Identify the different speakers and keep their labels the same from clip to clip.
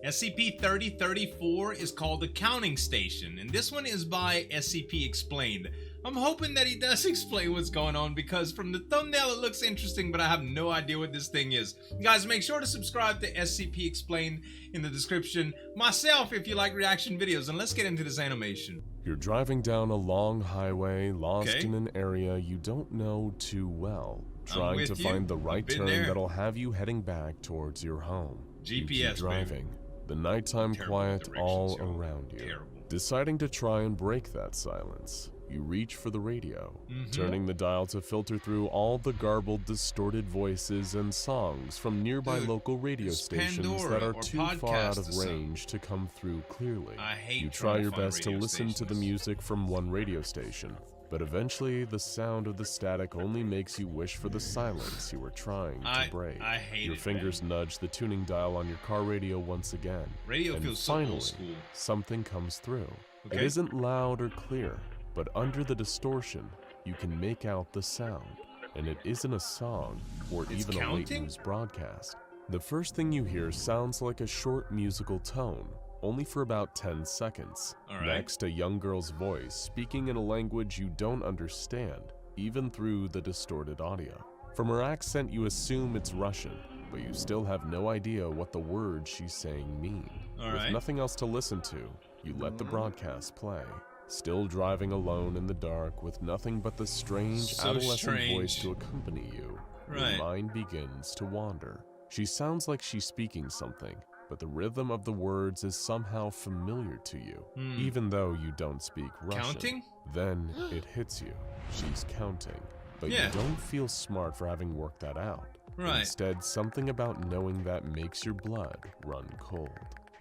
Speaker 1: SCP-3034 is called the Counting Station, and this one is by SCP Explained. I'm hoping that he does explain what's going on, because from the thumbnail it looks interesting, but I have no idea what this thing is. Guys, make sure to subscribe to SCP Explained in the description. Myself, if you like reaction videos, and let's get into this animation.
Speaker 2: You're driving down a long highway, lost in an area you don't know too well, trying to find the right turn that'll have you heading back towards your home.
Speaker 1: GPS,
Speaker 2: you keep driving, the nighttime quiet all around you. Deciding to try and break that silence, you reach for the radio, turning the dial to filter through all the garbled, distorted voices and songs from nearby local radio stations that are too far out of range to come through clearly. You try your best to listen to the music from one radio station, but eventually the sound of the static only makes you wish for the silence you were trying to break. Your fingers nudge the tuning dial on your car radio once again, and finally, something comes through. It isn't loud or clear, but under the distortion, you can make out the sound, and it isn't a song or even a late news broadcast. The first thing you hear sounds like a short musical tone, only for about 10 seconds. Next, a young girl's voice speaking in a language you don't understand, even through the distorted audio. From her accent, you assume it's Russian, but you still have no idea what the words she's saying mean. With nothing else to listen to, you let the broadcast play. Still driving alone in the dark with nothing but the strange adolescent voice to accompany you, your mind begins to wander. She sounds like she's speaking something, but the rhythm of the words is somehow familiar to you, even though you don't speak Russian.
Speaker 1: Counting?
Speaker 2: Then it hits you. She's counting, but you don't feel smart for having worked that out. Instead, something about knowing that makes your blood run cold.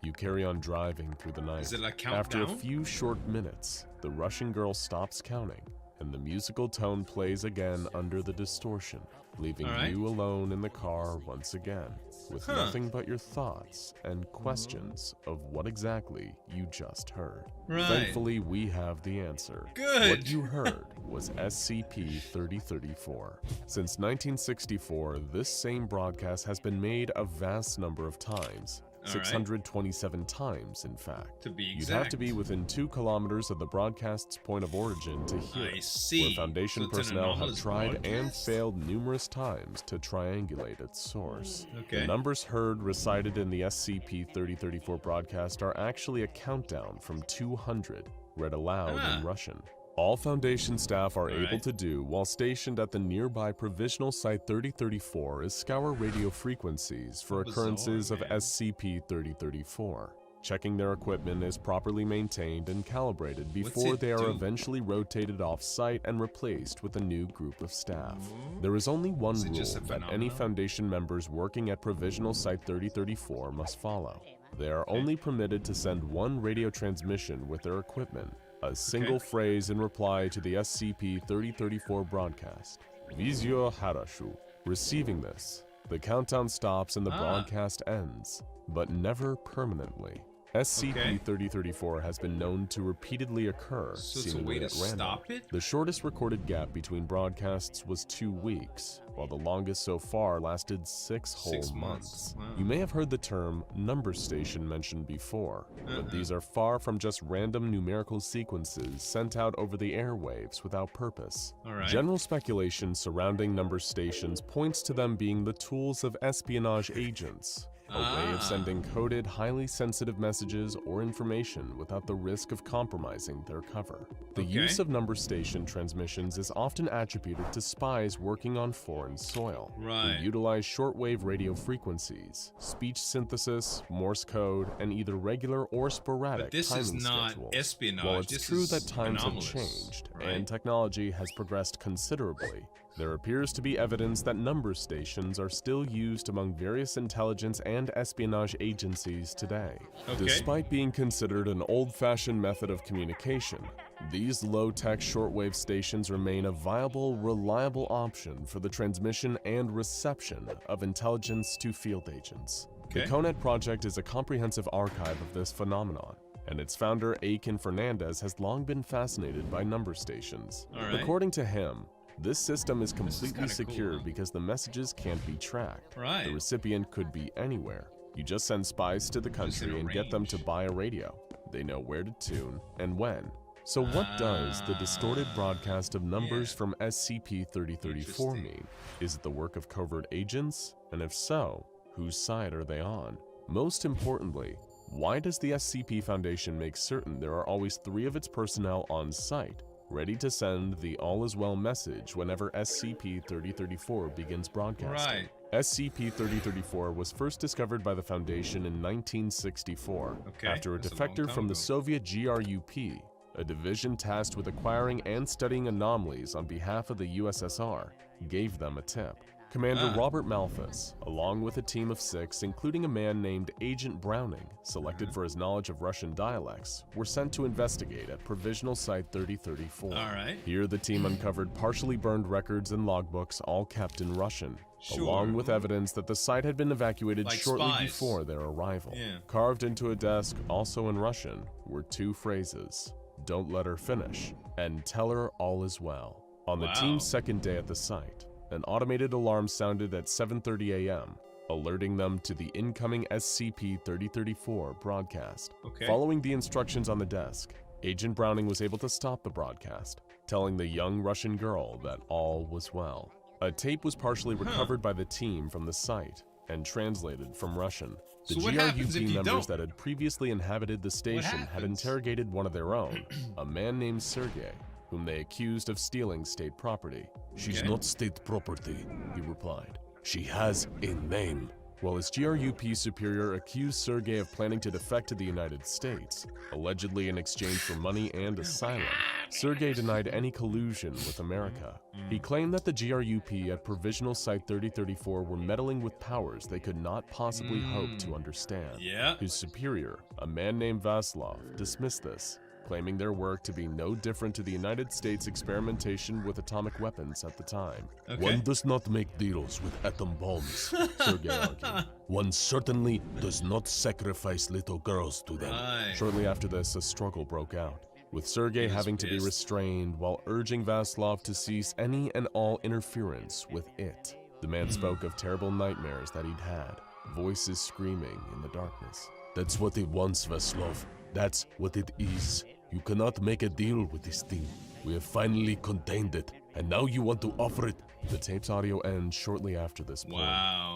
Speaker 2: You carry on driving through the night.
Speaker 1: Is it like countdown?
Speaker 2: After a few short minutes, the Russian girl stops counting, and the musical tone plays again under the distortion, leaving you alone in the car once again, with nothing but your thoughts and questions of what exactly you just heard. Thankfully, we have the answer. What you heard was SCP-3034. Since 1964, this same broadcast has been made a vast number of times. 627 times, in fact.
Speaker 1: To be exact.
Speaker 2: You'd have to be within 2 kilometers of the broadcast's point of origin to hear it, where Foundation personnel have tried and failed numerous times to triangulate its source. The numbers heard recited in the SCP-3034 broadcast are actually a countdown from 200, read aloud in Russian. All Foundation staff are able to do while stationed at the nearby provisional Site 3034 is scour radio frequencies for occurrences of SCP-3034. Checking their equipment is properly maintained and calibrated before they are eventually rotated off-site and replaced with a new group of staff. There is only one rule that any Foundation members working at Provisional Site 3034 must follow. They are only permitted to send one radio transmission with their equipment, a single phrase in reply to the SCP-3034 broadcast. Vizio Harashu. Receiving this, the countdown stops and the broadcast ends, but never permanently. SCP-3034 has been known to repeatedly occur, seemingly at random. The shortest recorded gap between broadcasts was 2 weeks, while the longest so far lasted 6 whole months. You may have heard the term number station mentioned before, but these are far from just random numerical sequences sent out over the airwaves without purpose. General speculation surrounding number stations points to them being the tools of espionage agents, a way of sending coded, highly sensitive messages or information without the risk of compromising their cover. The use of number station transmissions is often attributed to spies working on foreign soil, who utilize shortwave radio frequencies, speech synthesis, Morse code, and either regular or sporadic timing schedules. This is not espionage. While it's true that times have changed and technology has progressed considerably, there appears to be evidence that number stations are still used among various intelligence and espionage agencies today. Despite being considered an old-fashioned method of communication, these low-tech shortwave stations remain a viable, reliable option for the transmission and reception of intelligence to field agents. The CONET project is a comprehensive archive of this phenomenon, and its founder, Aiken Fernandez, has long been fascinated by number stations. According to him, this system is completely secure because the messages can't be tracked. The recipient could be anywhere, You just send spies to the country and get them to buy a radio. They know where to tune and when. So what does the distorted broadcast of numbers from SCP-3034 mean? Is it the work of covert agents? And if so, whose side are they on? Most importantly, why does the SCP Foundation make certain there are always 3 of its personnel on site, ready to send the all-is-well message whenever SCP-3034 begins broadcasting? SCP-3034 was first discovered by the Foundation in 1964, after a defector from the Soviet GRUP, a division tasked with acquiring and studying anomalies on behalf of the USSR, gave them a tip. Commander Robert Malthus, along with a team of 6, including a man named Agent Browning, selected for his knowledge of Russian dialects, were sent to investigate at Provisional Site 3034. Here the team uncovered partially burned records and logbooks, all kept in Russian, along with evidence that the site had been evacuated shortly before their arrival. Carved into a desk, also in Russian, were 2 phrases: "Don't let her finish," and "Tell her all is well." On the team's second day at the site, an automated alarm sounded at 7:30 a.m., alerting them to the incoming SCP-3034 broadcast. Following the instructions on the desk, Agent Browning was able to stop the broadcast, telling the young Russian girl that all was well. A tape was partially recovered by the team from the site and translated from Russian. The GRUP members that had previously inhabited the station had interrogated one of their own, a man named Sergei, whom they accused of stealing state property. "She's not state property," he replied. "She has a name." While his GRUP superior accused Sergei of planning to defect to the United States, allegedly in exchange for money and asylum, Sergei denied any collusion with America. He claimed that the GRUP at Provisional Site 3034 were meddling with powers they could not possibly hope to understand. His superior, a man named Vaslov, dismissed this, claiming their work to be no different to the United States experimentation with atomic weapons at the time. "One does not make deals with atom bombs," Sergei argued. "One certainly does not sacrifice little girls to them." Shortly after this, a struggle broke out, with Sergei having to be restrained while urging Vaslov to cease any and all interference with it. The man spoke of terrible nightmares that he'd had, voices screaming in the darkness. "That's what it wants, Vaslov. That's what it is. You cannot make a deal with this thing. We have finally contained it, and now you want to offer it." The tape's audio ends shortly after this point,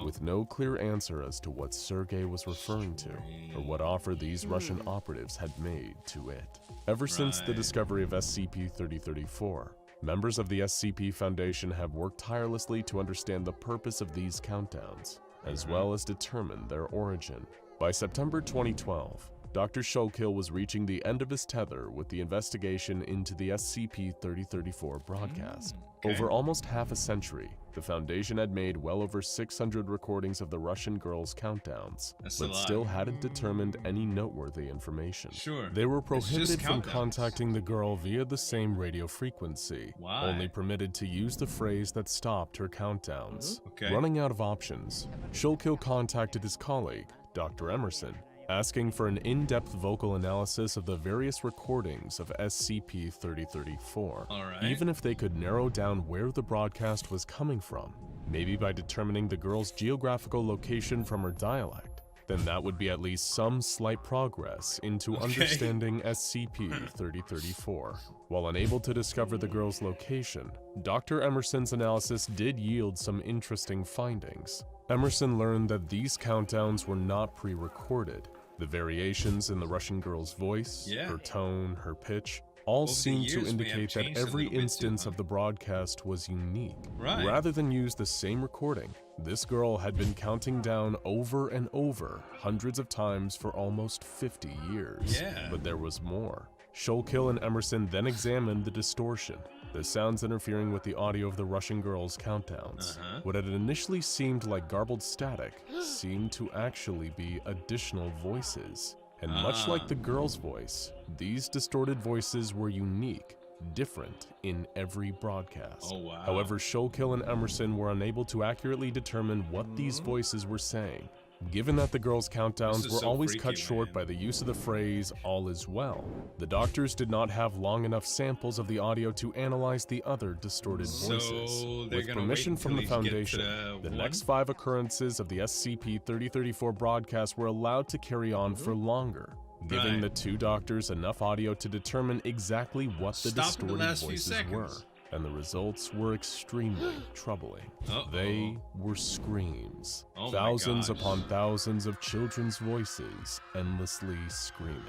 Speaker 2: with no clear answer as to what Sergei was referring to, or what offer these Russian operatives had made to it. Ever since the discovery of SCP-3034, members of the SCP Foundation have worked tirelessly to understand the purpose of these countdowns, as well as determine their origin. By September 2012, Dr. Zueljin was reaching the end of his tether with the investigation into the SCP-3034 broadcast. Over almost half a century, the Foundation had made well over 600 recordings of the Russian girls' countdowns, but still hadn't determined any noteworthy information. They were prohibited from contacting the girl via the same radio frequency, only permitted to use the phrase that stopped her countdowns. Running out of options, Zueljin contacted his colleague, Dr. Emerson, asking for an in-depth vocal analysis of the various recordings of SCP-3034, even if they could narrow down where the broadcast was coming from, maybe by determining the girl's geographical location from her dialect. Then that would be at least some slight progress into understanding SCP-3034. While unable to discover the girl's location, Dr. Emerson's analysis did yield some interesting findings. Emerson learned that these countdowns were not pre-recorded. The variations in the Russian girl's voice, her tone, her pitch, all seemed to indicate that every instance of the broadcast was unique. Rather than use the same recording, this girl had been counting down over and over hundreds of times for almost 50 years. But there was more. Zueljin and Emerson then examined the distortion, the sounds interfering with the audio of the Russian girl's countdowns. What had initially seemed like garbled static seemed to actually be additional voices. And much like the girl's voice, these distorted voices were unique, different in every broadcast. However, Zueljin and Emerson were unable to accurately determine what these voices were saying. Given that the girls' countdowns were always cut short by the use of the phrase, "all is well," the doctors did not have long enough samples of the audio to analyze the other distorted voices. With permission from the Foundation, the next 5 occurrences of the SCP-3034 broadcast were allowed to carry on for longer, giving the 2 doctors enough audio to determine exactly what the distorted voices were. And the results were extremely troubling. They were screams. Thousands upon thousands of children's voices endlessly screaming.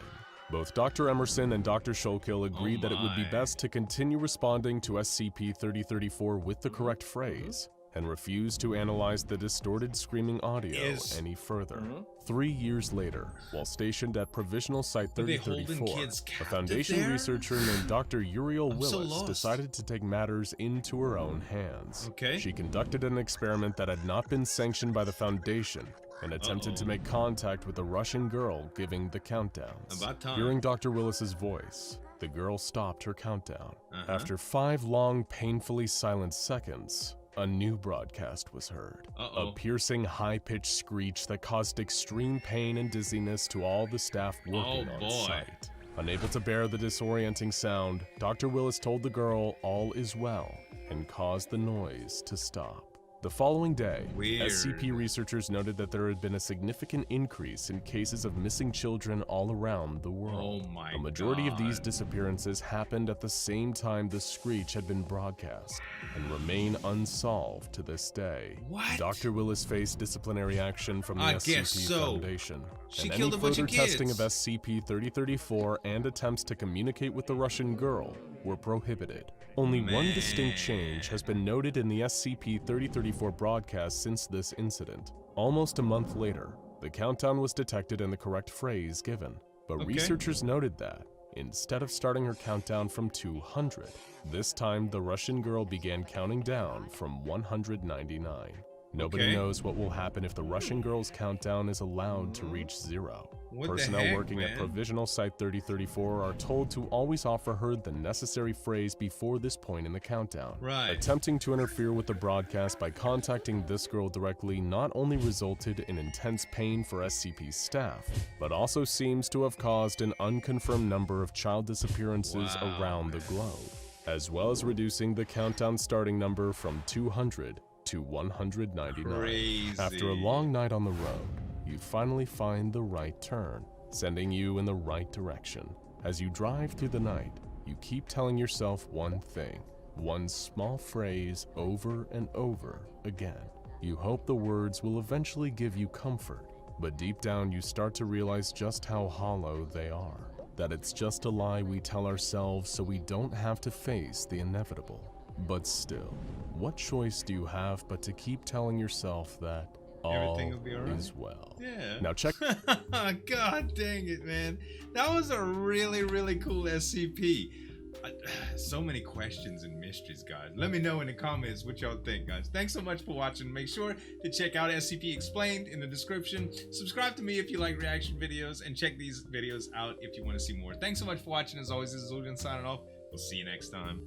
Speaker 2: Both Dr. Emerson and Dr. Shulkill agreed that it would be best to continue responding to SCP-3034 with the correct phrase, and refused to analyze the distorted screaming audio any further. 3 years later, while stationed at Provisional Site 3034, a Foundation researcher named Dr. Uriel Willis decided to take matters into her own hands. She conducted an experiment that had not been sanctioned by the Foundation and attempted to make contact with the Russian girl giving the countdowns. Hearing Dr. Willis's voice, the girl stopped her countdown. After 5 long, painfully silent seconds, a new broadcast was heard. A piercing, high-pitched screech that caused extreme pain and dizziness to all the staff working on site. Unable to bear the disorienting sound, Dr. Willis told the girl all is well and caused the noise to stop. The following day, SCP researchers noted that there had been a significant increase in cases of missing children all around the world. A majority of these disappearances happened at the same time the screech had been broadcast and remain unsolved to this day. Dr. Willis faced disciplinary action from the SCP Foundation, and any further testing of SCP-3034 and attempts to communicate with the Russian girl were prohibited. Only one distinct change has been noted in the SCP-3034 broadcast since this incident. Almost a month later, the countdown was detected and the correct phrase given, but researchers noted that, instead of starting her countdown from 200, this time the Russian girl began counting down from 199. Nobody knows what will happen if the Russian girl's countdown is allowed to reach 0. Personnel working at Provisional Site 3034 are told to always offer her the necessary phrase before this point in the countdown. Attempting to interfere with the broadcast by contacting this girl directly not only resulted in intense pain for SCP staff, but also seems to have caused an unconfirmed number of child disappearances around the globe, as well as reducing the countdown starting number from 200 to 199. After a long night on the road, you finally find the right turn, sending you in the right direction. As you drive through the night, you keep telling yourself one thing, one small phrase over and over again. You hope the words will eventually give you comfort, but deep down you start to realize just how hollow they are. That it's just a lie we tell ourselves so we don't have to face the inevitable. But still, what choice do you have but to keep telling yourself that all is well? Now check.
Speaker 1: God dang it, man. That was a really, really cool SCP. So many questions and mysteries, guys. Let me know in the comments what y'all think, guys. Thanks so much for watching. Make sure to check out SCP Explained in the description. Subscribe to me if you like reaction videos, and check these videos out if you want to see more. Thanks so much for watching. As always, this is Zueljin signing off. We'll see you next time.